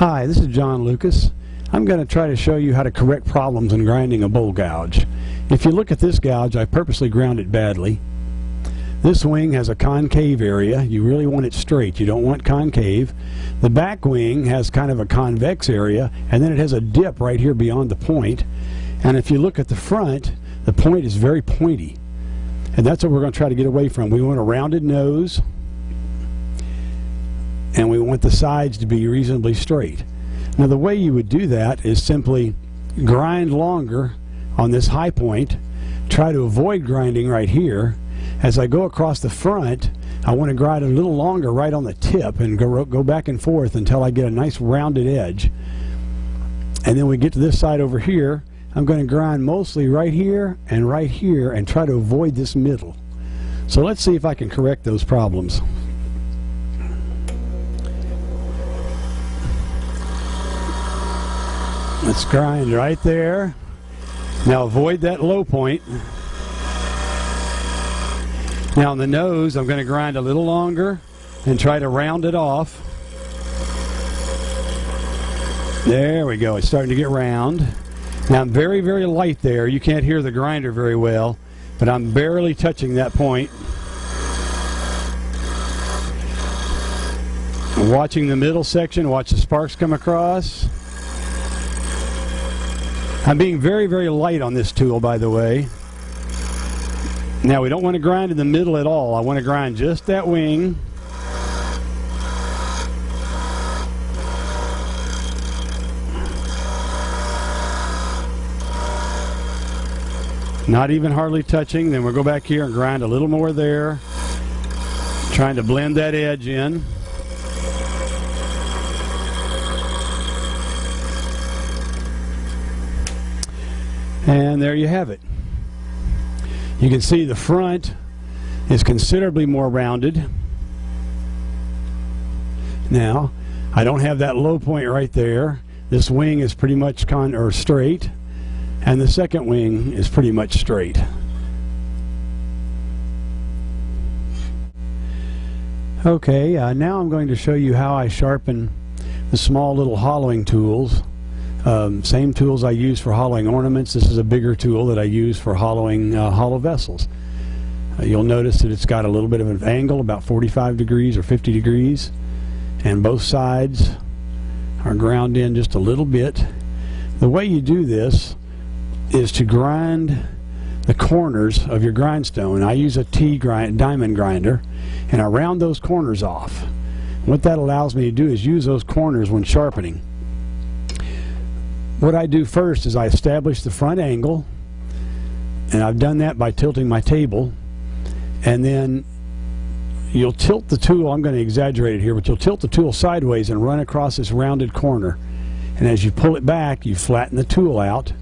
Hi, this is John Lucas. I'm going to try to show you how to correct problems in grinding a bowl gouge. If you look at this gouge, I purposely ground it badly. This wing has a concave area. You really want it straight. You don't want concave. The back wing has kind of a convex area, and then it has a dip right here beyond the point. And if you look at the front, the point is very pointy. And that's what we're going to try to get away from. We want a rounded nose, and we want the sides to be reasonably straight. Now the way you would do that is simply grind longer on this high point, try to avoid grinding right here. As I go across the front, I want to grind a little longer right on the tip and go back and forth until I get a nice rounded edge. And then we get to this side over here, I'm going to grind mostly right here and try to avoid this middle. So let's see if I can correct those problems. Let's grind right there. Now avoid that low point. Now on the nose, I'm going to grind a little longer and try to round it off. There we go. It's starting to get round. Now I'm very, very light there. You can't hear the grinder very well, but I'm barely touching that point. I'm watching the middle section. Watch the sparks come across. I'm being very, very light on this tool, by the way. Now we don't want to grind in the middle at all. I want to grind just that wing. Not even hardly touching. Then we'll go back here and grind a little more there, trying to blend that edge in. And there you have it. You can see the front is considerably more rounded. Now, I don't have that low point right there. This wing is pretty much straight, and the second wing is pretty much straight. Okay, now I'm going to show you how I sharpen the small little hollowing tools. Same tools I use for hollowing ornaments. This is a bigger tool that I use for hollowing hollow vessels. You'll notice that it's got a little bit of an angle, about 45 degrees or 50 degrees, and both sides are ground in just a little bit. The way you do this is to grind the corners of your grindstone. I use a diamond grinder, and I round those corners off. What that allows me to do is use those corners when sharpening. What I do first is I establish the front angle, and I've done that by tilting my table, and then you'll tilt the tool. I'm going to exaggerate it here, but you'll tilt the tool sideways and run across this rounded corner, and as you pull it back, you flatten the tool out,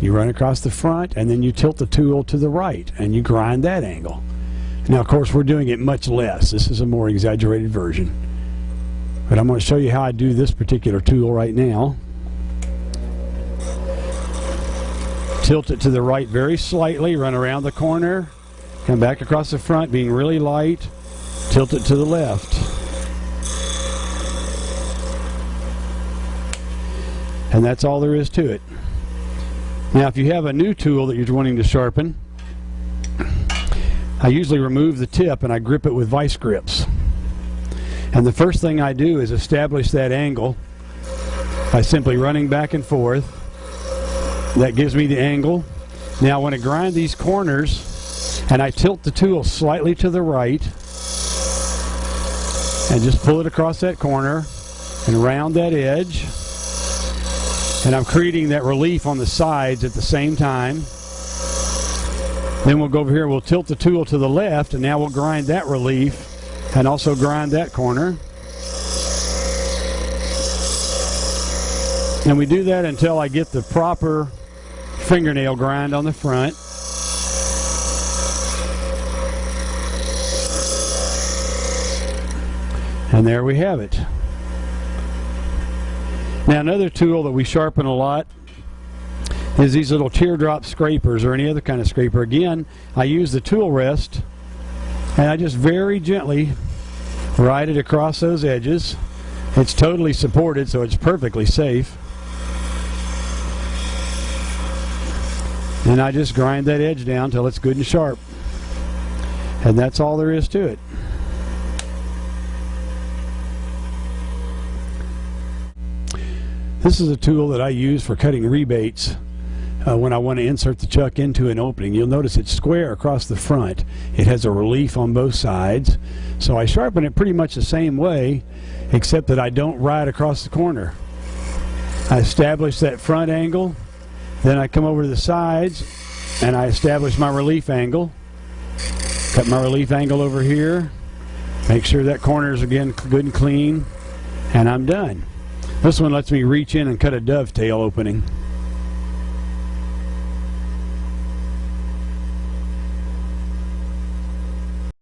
you run across the front, and then you tilt the tool to the right and you grind that angle. Now of course we're doing it much less. This is a more exaggerated version, but I'm going to show you how I do this particular tool right now. Tilt it to the right very slightly, run around the corner, come back across the front being really light, tilt it to the left. And that's all there is to it. Now if you have a new tool that you're wanting to sharpen, I usually remove the tip and I grip it with vice grips. And the first thing I do is establish that angle by simply running back and forth. That gives me the angle. Now when I grind these corners and I tilt the tool slightly to the right and just pull it across that corner and round that edge, and I'm creating that relief on the sides at the same time. Then we'll go over here, we'll tilt the tool to the left, and now we'll grind that relief and also grind that corner. And we do that until I get the proper fingernail grind on the front. And there we have it. Now another tool that we sharpen a lot is these little teardrop scrapers or any other kind of scraper. Again, I use the tool rest and I just very gently ride it across those edges It's totally supported, so it's perfectly safe. And I just grind that edge down till it's good and sharp. And that's all there is to it. This is a tool that I use for cutting rebates when I want to insert the chuck into an opening. You'll notice it's square across the front. It has a relief on both sides. So I sharpen it pretty much the same way, except that I don't ride across the corner. I establish that front angle, then I come over to the sides and I establish my relief angle. Cut my relief angle over here. Make sure that corner is again good and clean, and I'm done. This one lets me reach in and cut a dovetail opening.